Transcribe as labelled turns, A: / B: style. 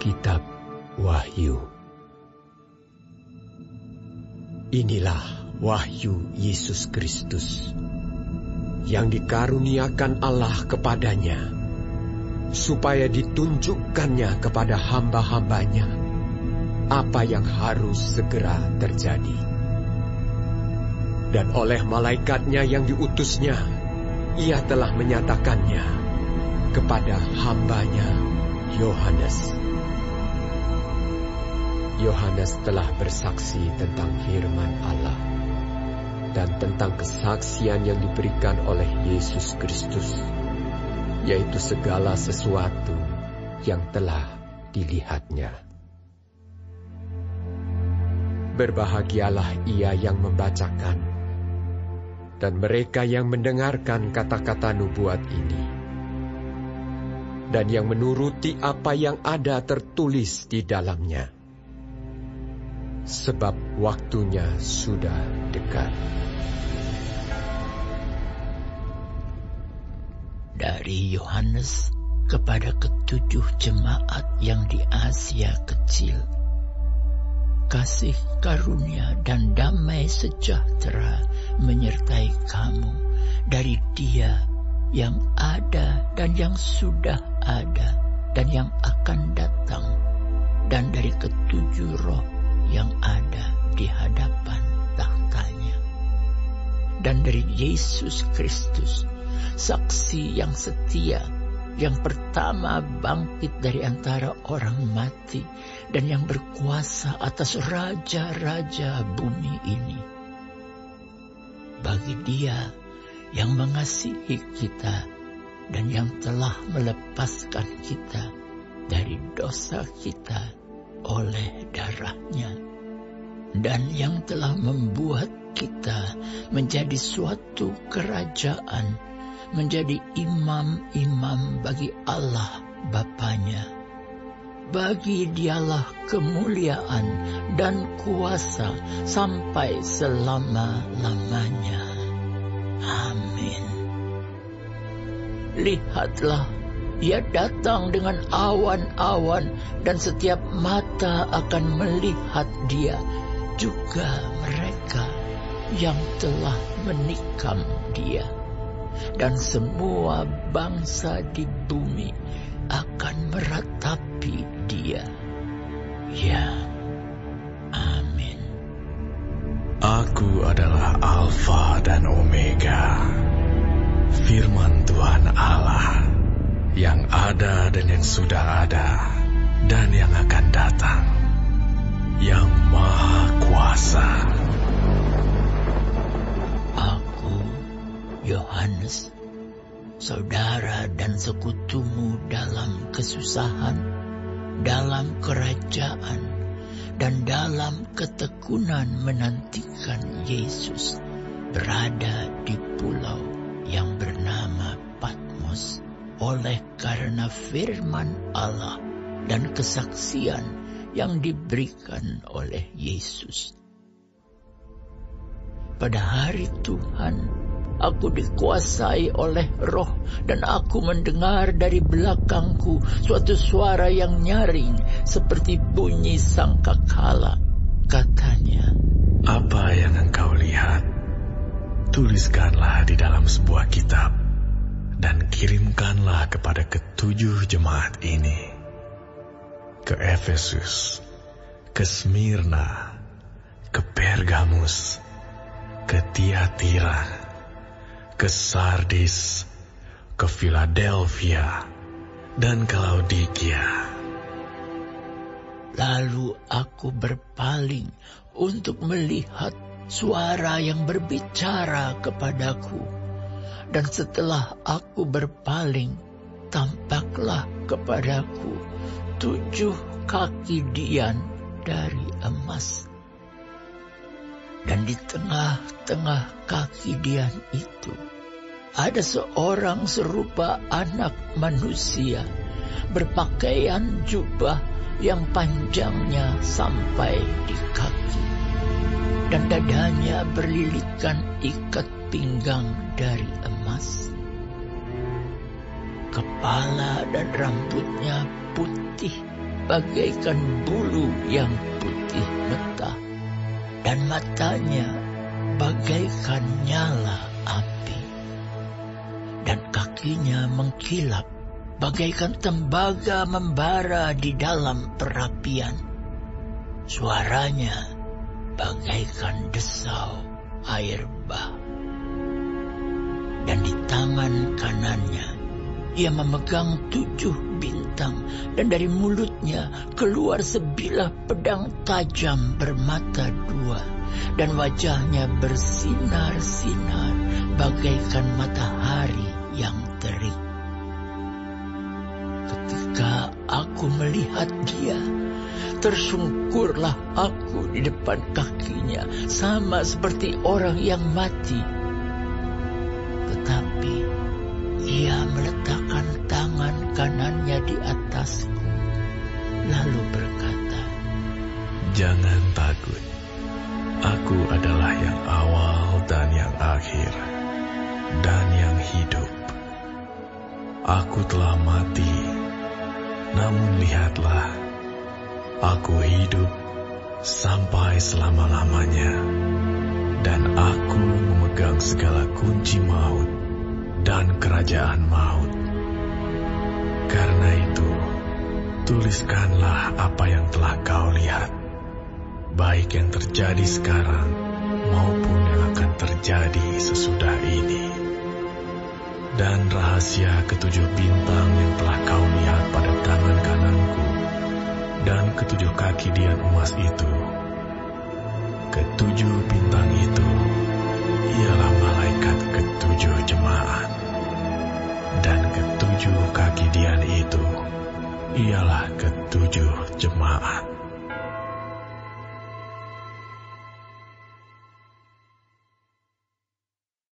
A: Kitab Wahyu. Inilah wahyu Yesus Kristus yang dikaruniakan Allah kepadanya, supaya ditunjukkannya kepada hamba-hambanya apa yang harus segera terjadi. Dan oleh malaikatnya yang diutusnya, ia telah menyatakannya kepada hambanya Yohanes. Yohanes telah bersaksi tentang firman Allah dan tentang kesaksian yang diberikan oleh Yesus Kristus, yaitu segala sesuatu yang telah dilihatnya. Berbahagialah ia yang membacakan dan mereka yang mendengarkan kata-kata nubuat ini, dan yang menuruti apa yang ada tertulis di dalamnya, sebab waktunya sudah dekat.
B: Dari Yohanes kepada ketujuh jemaat yang di Asia Kecil, kasih karunia dan damai sejahtera menyertai kamu dari Dia yang ada dan yang sudah ada dan yang akan datang, dan dari ketujuh roh yang ada di hadapan tahtanya, dan dari Yesus Kristus, saksi yang setia, yang pertama bangkit dari antara orang mati, dan yang berkuasa atas raja-raja bumi ini. Bagi Dia yang mengasihi kita dan yang telah melepaskan kita dari dosa kita oleh darah-Nya, dan yang telah membuat kita menjadi suatu kerajaan, menjadi imam-imam bagi Allah Bapa-Nya. Bagi Dialah kemuliaan dan kuasa sampai selama-lamanya. Amin. Lihatlah, Ia datang dengan awan-awan, dan setiap mata akan melihat Dia, juga mereka yang telah menikam Dia. Dan semua bangsa di bumi akan meratapi Dia. Ya, amin.
C: Aku adalah Alfa dan Omega, firman Tuhan Allah, yang ada dan yang sudah ada, dan yang akan datang, yang Maha Kuasa.
B: Aku, Yohanes, saudara dan sekutumu dalam kesusahan, dalam kerajaan, dan dalam ketekunan menantikan Yesus, berada di pulau yang bernama Patmos, oleh karena firman Allah dan kesaksian yang diberikan oleh Yesus. Pada hari Tuhan, aku dikuasai oleh Roh, dan aku mendengar dari belakangku suatu suara yang nyaring seperti bunyi sangkakala. Katanya,
C: "Apa yang engkau lihat, tuliskanlah di dalam sebuah kitab, dan kirimkanlah kepada ketujuh jemaat ini: ke Efesus, ke Smyrna, ke Pergamus, ke Tiatira, ke Sardis, ke Philadelphia, dan ke Laodikia."
B: Lalu aku berpaling untuk melihat suara yang berbicara kepadaku. Dan setelah aku berpaling, tampaklah kepadaku 7 kaki dian dari emas. Dan di tengah-tengah kaki dian itu ada seorang serupa anak manusia, berpakaian jubah yang panjangnya sampai di kaki, dan dadanya berlilitkan ikat pinggang dari emas. Kepala dan rambutnya putih bagaikan bulu yang putih mentah, dan matanya bagaikan nyala api, dan kakinya mengkilap bagaikan tembaga membara di dalam perapian. Suaranya bagaikan desau air bah. Dan di tangan kanannya ia memegang 7 bintang, dan dari mulutnya keluar sebilah pedang tajam bermata 2, dan wajahnya bersinar-sinar bagaikan matahari yang terik. Ketika aku melihat dia, tersungkurlah aku di depan kakinya, sama seperti orang yang mati. Tetapi ia meletakkan tangan kanannya di atasku, lalu berkata,
C: "Jangan takut, aku adalah yang awal dan yang akhir, dan yang hidup. Aku telah mati, namun lihatlah, aku hidup sampai selama-lamanya, dan aku memegang segala kunci maut dan kerajaan maut. Karena itu, tuliskanlah apa yang telah kau lihat, baik yang terjadi sekarang maupun yang akan terjadi sesudah ini. Dan rahasia ke7 bintang yang telah kau lihat pada tangan kananku, dan ke7 kaki dian emas itu. Ke7 bintang itu ialah malaikat ke7 jemaat, dan ke7 kaki dian itu ialah ke7 jemaat."